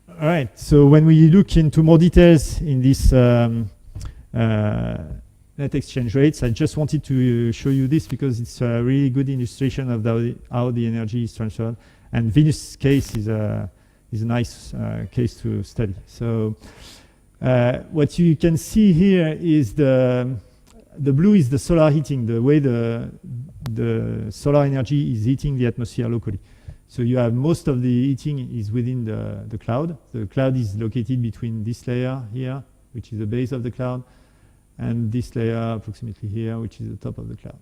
All right, so when we look into more details in this net exchange rates, I just wanted to show you this because it's a really good illustration of how the energy is transferred. And Venus case is a nice case to study. So what you can see here is the blue is the solar heating, the way the solar energy is heating the atmosphere locally. So you have most of the heating is within the cloud. The cloud is located between this layer here, which is the base of the cloud, and this layer approximately here, which is the top of the cloud.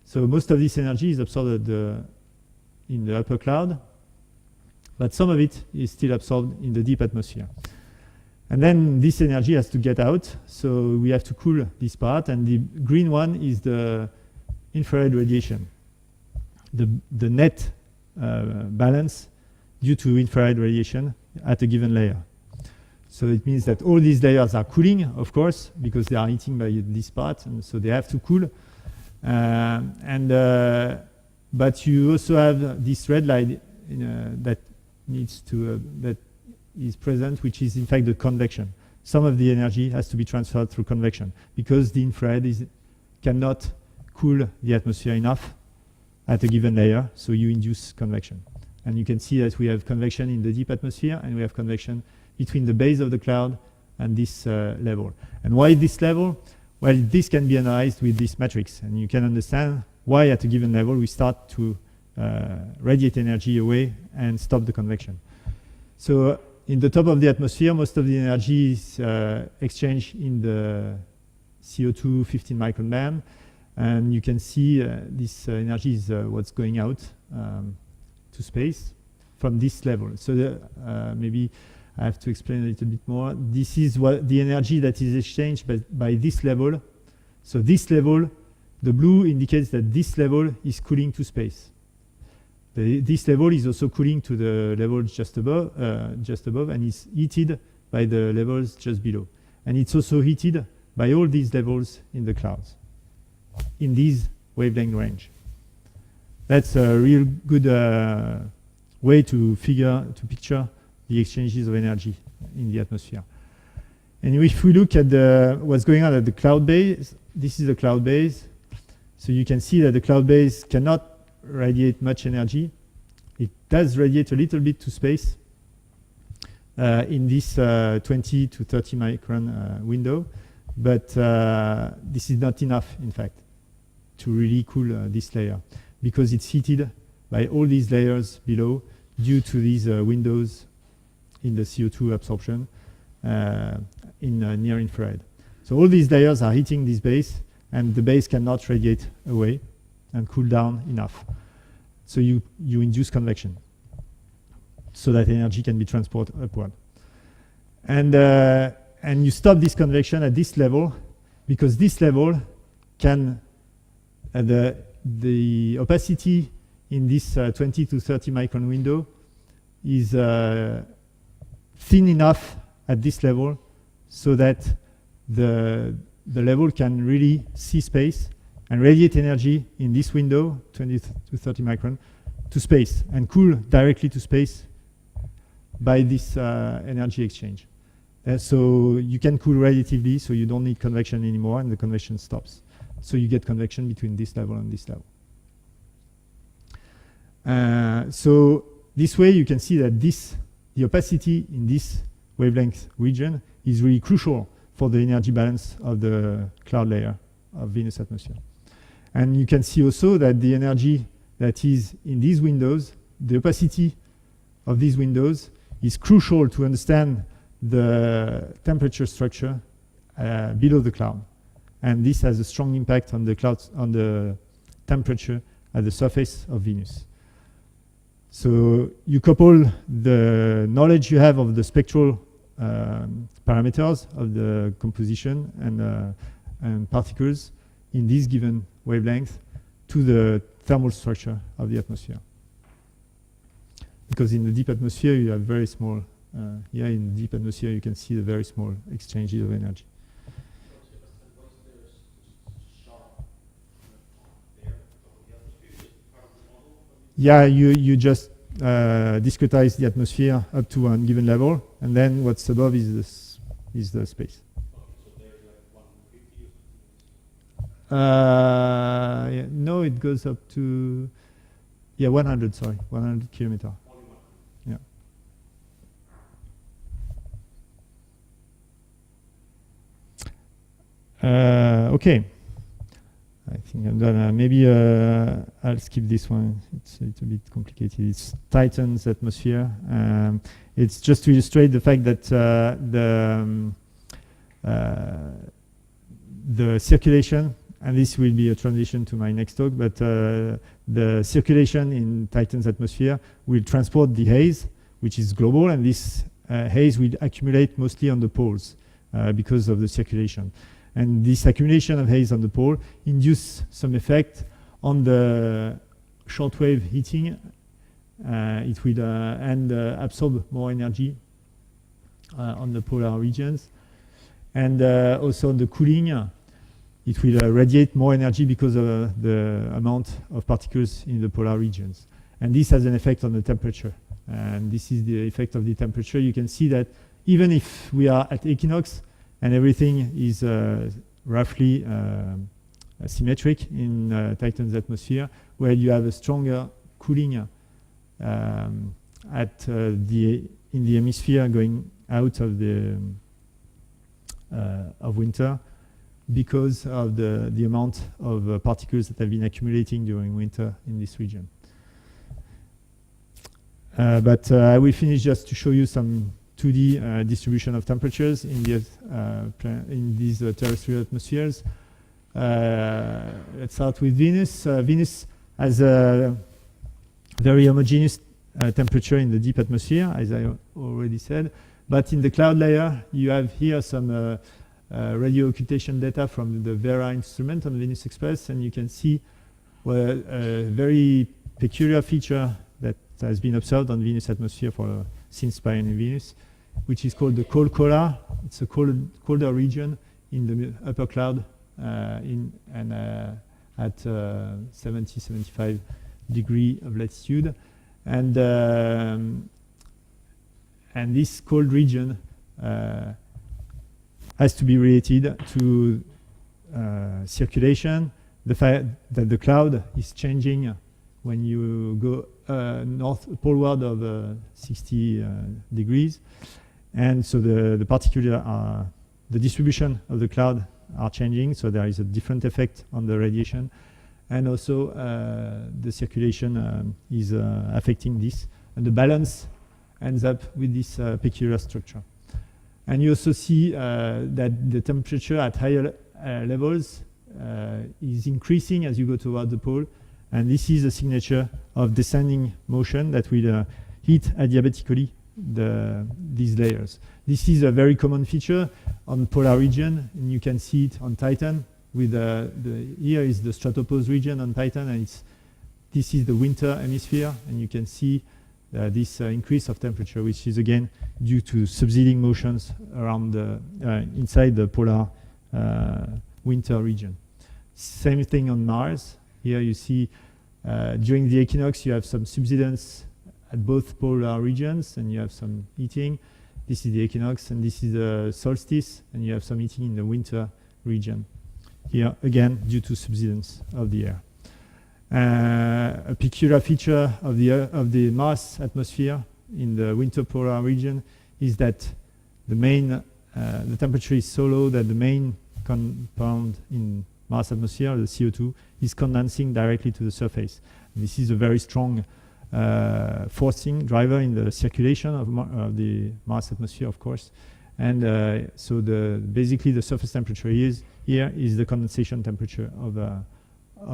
So most of this energy is absorbed in the upper cloud, but some of it is still absorbed in the deep atmosphere. And then this energy has to get out, so we have to cool this part, and the green one is the infrared radiation, the net balance due to infrared radiation at a given layer. So it means that all these layers are cooling, of course, because they are heating by this part, and so they have to cool. But you also have this red light that needs to that is present, which is in fact the convection. Some of the energy has to be transferred through convection because the infrared cannot cool the atmosphere enough at a given layer, so you induce convection. And you can see that we have convection in the deep atmosphere, and we have convection between the base of the cloud and this level. And why this level? Well, this can be analyzed with this matrix, and you can understand why at a given level we start to radiate energy away and stop the convection. So in the top of the atmosphere, most of the energy is exchanged in the CO2 15 micron band. And you can see this energy is what's going out to space from this level. So maybe I have to explain a little bit more. This is what the energy that is exchanged by this level. So this level, the blue indicates that this level is cooling to space. This level is also cooling to the level just above, and is heated by the levels just below. And it's also heated by all these levels in the clouds, in this wavelength range. That's a real good way to picture the exchanges of energy in the atmosphere. And if we look at what's going on at the cloud base, this is the cloud base. So you can see that the cloud base cannot radiate much energy. It does radiate a little bit to space in this 20 to 30 micron window, but this is not enough, in fact, to really cool this layer, because it's heated by all these layers below due to these windows in the CO2 absorption in near infrared. So all these layers are heating this base, and the base cannot radiate away and cool down enough. So you induce convection so that energy can be transported upward. And you stop this convection at this level, because this level can, the opacity in this 20 to 30 micron window is thin enough at this level so that the level can really see space and radiate energy in this window, 20 to 30 micron, to space, and cool directly to space by this energy exchange. So you can cool radiatively, so you don't need convection anymore, and the convection stops. So you get convection between this level and this level. So this way you can see that the opacity in this wavelength region is really crucial for the energy balance of the cloud layer of Venus atmosphere. And you can see also that the energy that is in these windows, the opacity of these windows, is crucial to understand the temperature structure below the cloud. And this has a strong impact on the clouds, on the temperature at the surface of Venus. So you couple the knowledge you have of the spectral parameters of the composition and particles in this given wavelength to the thermal structure of the atmosphere. Because in the deep atmosphere you have very small, here in the deep atmosphere you can see the very small exchanges of energy. Yeah, you just discretize the atmosphere up to one given level, and then what's above is the space. Yeah, no, it goes up to 100. Sorry, 100 kilometer. Yeah. Okay. I think I'm done. Maybe I'll skip this one. It's a little bit complicated. It's Titan's atmosphere. It's just to illustrate the fact that the circulation, and this will be a transition to my next talk, but the circulation in Titan's atmosphere will transport the haze, which is global, and this haze will accumulate mostly on the poles because of the circulation. And this accumulation of haze on the pole induces some effect on the shortwave heating. It will absorb more energy on the polar regions. And also on the cooling, it will radiate more energy because of the amount of particles in the polar regions. And this has an effect on the temperature. And this is the effect of the temperature. You can see that even if we are at equinox, and everything is roughly symmetric in Titan's atmosphere, where you have a stronger cooling in the hemisphere going out of the of winter, because of the amount of particles that have been accumulating during winter in this region. But I will finish just to show you 2D distribution of temperatures in these terrestrial atmospheres. Let's start with Venus. Venus has a very homogeneous temperature in the deep atmosphere, as I already said. But in the cloud layer, you have here some radio occultation data from the Vera instrument on Venus Express, and you can see a very peculiar feature that has been observed on Venus atmosphere since pioneering Venus, which is called the cold collar. It's a colder region in the upper cloud at 70-75 degree of latitude, and this cold region has to be related to circulation, the fact that the cloud is changing when you go poleward of 60 degrees, and so the distribution of the cloud are changing, so there is a different effect on the radiation, and also the circulation is affecting this, and the balance ends up with this peculiar structure. And you also see that the temperature at higher levels is increasing as you go toward the pole, and this is a signature of descending motion that will heat adiabatically these layers. This is a very common feature on polar region, and you can see it on Titan. Here is the stratopause region on Titan, and this is the winter hemisphere, and you can see this increase of temperature, which is again due to subsiding motions around inside the polar winter region. Same thing on Mars. Here you see during the equinox you have some subsidence at both polar regions, and you have some heating. This is the equinox, and this is the solstice, and you have some heating in the winter region. Here again due to subsidence of the air. A peculiar feature of the Mars atmosphere in the winter polar region is that the temperature is so low that the main compound in Mars atmosphere, the CO2, is condensing directly to the surface. And this is a very strong forcing driver in the circulation of the Mars atmosphere, of course. And so basically the surface temperature here is the condensation temperature of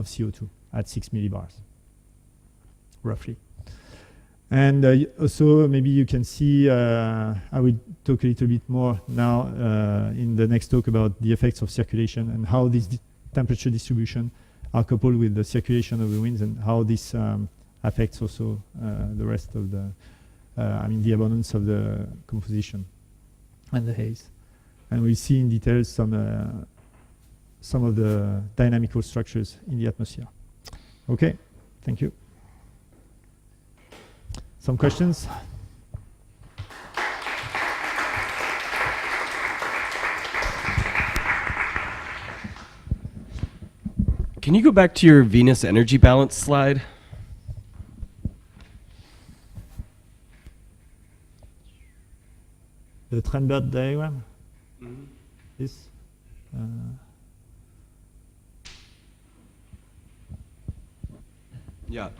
CO2 at 6 millibars, roughly. And also maybe you can see, I will talk a little bit more now in the next talk about the effects of circulation and how this temperature distribution are coupled with the circulation of the winds, and how this affects also the rest of the abundance of the composition and the haze. And we'll see in detail some of the dynamical structures in the atmosphere. Okay, thank you. Some questions? Can you go back to your Venus energy balance slide? The Trenberg diagram? Mm-hmm. This? Yeah.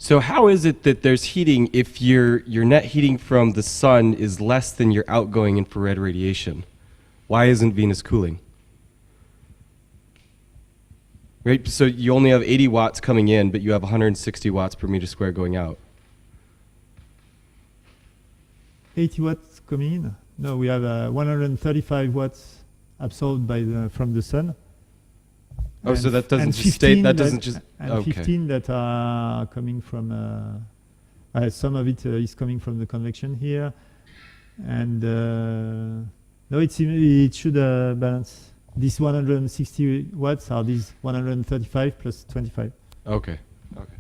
So how is it that there's heating if your net heating from the sun is less than your outgoing infrared radiation? Why isn't Venus cooling? Right? So you only have 80 watts coming in, but you have 160 watts per meter square going out. 80 watts coming in? No, we have 135 watts absorbed from the sun. Oh, so that doesn't just 15 that doesn't just and okay. 15 that are coming from some of it is coming from the convection here, and no, it should balance. These 160 watts are these 135 plus 25. Okay. Okay.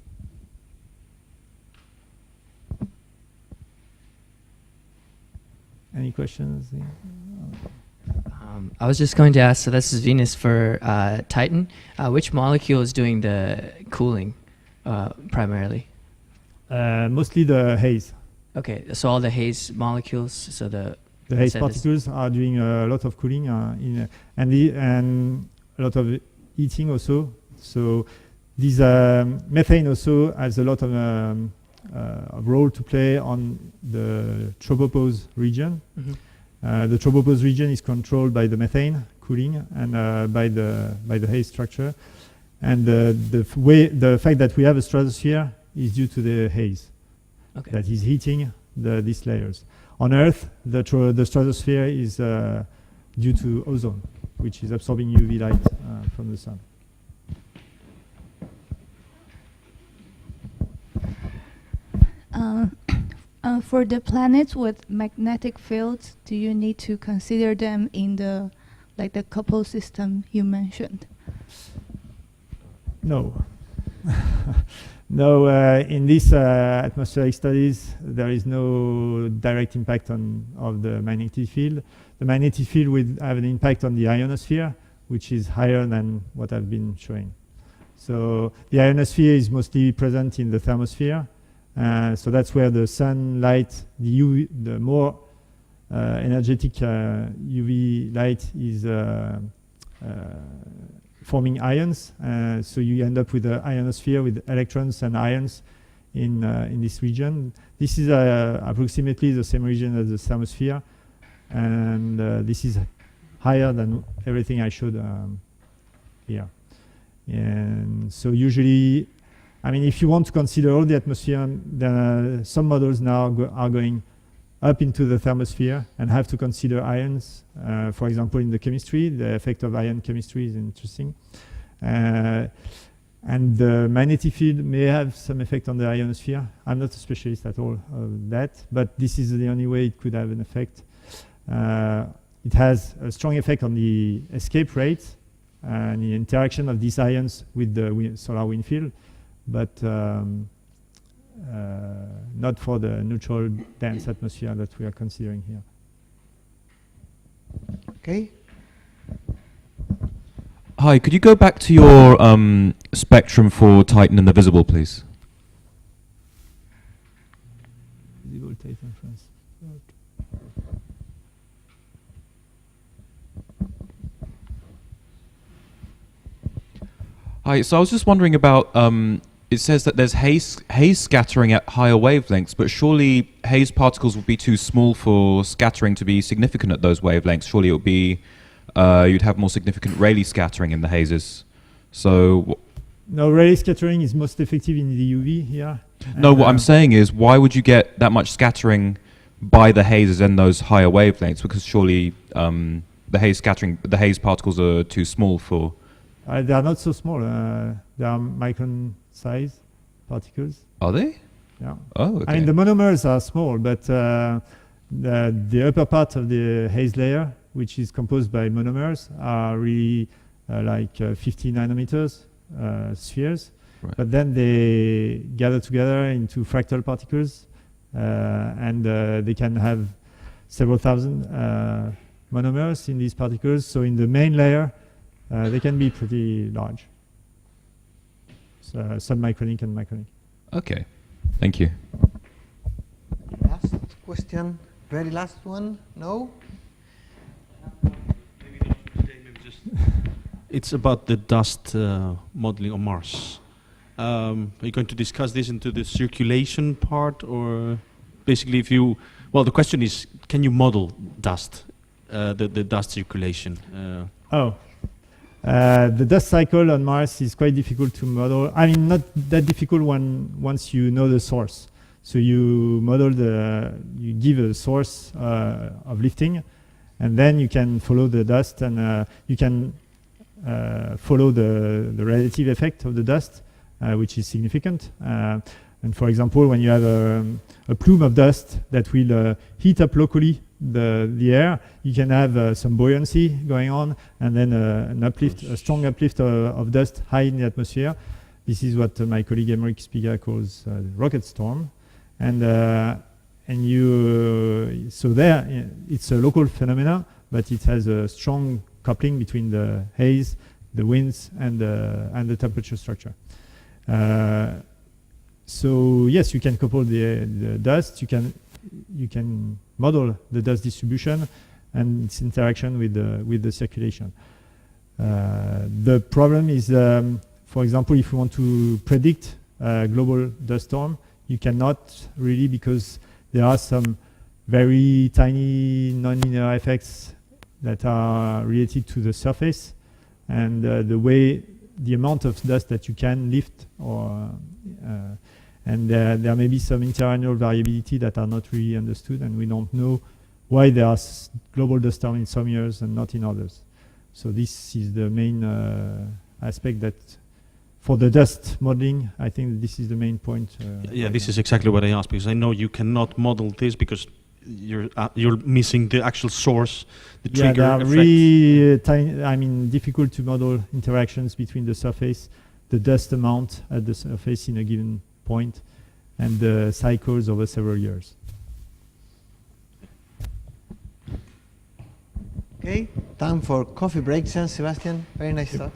Any questions? I was just going to ask, so this is Venus for Titan. Which molecule is doing the cooling primarily? Mostly the haze. Okay, so all the haze molecules, so the haze particles are doing a lot of cooling and a lot of heating also. So these methane also has a lot of a role to play on the tropopause region. Mhm. The tropopause region is controlled by the methane cooling and by the haze structure. And the fact that we have a stratosphere is due to the haze Okay. that is heating these layers. On Earth, the stratosphere is due to ozone, which is absorbing UV light from the sun. For the planets with magnetic fields, do you need to consider them in the couple system you mentioned? No. No, in these atmospheric studies, there is no direct impact of the magnetic field. The magnetic field will have an impact on the ionosphere, which is higher than what I've been showing. So the ionosphere is mostly present in the thermosphere. So that's where the sunlight, the more energetic UV light is forming ions. So you end up with an ionosphere with electrons and ions in this region. This is approximately the same region as the thermosphere. And this is higher than everything I showed here. And so usually, I mean, if you want to consider all the atmosphere, then some models now are going up into the thermosphere and have to consider ions. For example, in the chemistry, the effect of ion chemistry is interesting. And the magnetic field may have some effect on the ionosphere. I'm not a specialist at all of that, but this is the only way it could have an effect. It has a strong effect on the escape rate and the interaction of these ions with the solar wind field, but not for the neutral dense atmosphere that we are considering here. Okay. Hi, could you go back to your spectrum for Titan and the visible, please? Visible Titan, France. Hi, so I was just wondering about, it says that there's haze scattering at higher wavelengths, but surely haze particles would be too small for scattering to be significant at those wavelengths. Surely it would be, you'd have more significant Rayleigh scattering in the hazes. So... No, Rayleigh scattering is most effective in the UV here. No, what I'm saying is, why would you get that much scattering by the hazes in those higher wavelengths? Because surely the haze particles are too small for... They are not so small. They are micron size particles. Are they? Yeah. Oh, okay. I mean, the monomers are small, but the upper part of the haze layer, which is composed by monomers, are really like 50 nanometers spheres. Right. But then they gather together into fractal particles, and they can have several thousand monomers in these particles. So in the main layer, they can be pretty large. So submicronic and micronic. Okay, thank you. Last question, very last one. No? It's about the dust modeling on Mars. Are you going to discuss this into the circulation part, or basically if you... Well, the question is, can you model dust, the dust circulation? The dust cycle on Mars is quite difficult to model. I mean, not that difficult once you know the source. So you model you give a source of lifting, and then you can follow the dust, and you can follow the radiative effect of the dust, which is significant. And for example, when you have a plume of dust that will heat up locally the air, you can have some buoyancy going on, and then an uplift, a strong uplift of dust high in the atmosphere. This is what my colleague Emeric Spiga calls rocket storm. So there, it's a local phenomena, but it has a strong coupling between the haze, the winds, and the temperature structure. So yes, you can couple the dust. You can model the dust distribution and its interaction with the circulation. The problem is, for example, if you want to predict a global dust storm, You cannot really, because there are some very tiny nonlinear effects that are related to the surface, and the amount of dust that you can lift, and there may be some interannual variability that are not really understood, and we don't know why there are global dust storms in some years and not in others. So this is the main aspect that, for the dust modeling, I think this is the main point. Yeah, this is exactly what I asked, because I know you cannot model this because you're missing the actual source, the Yeah, trigger they are effect. really tiny, difficult to model interactions between the surface, the dust amount at the surface in a given point, and the cycles over several years. Okay, time for coffee break, Sebastien. Very nice talk.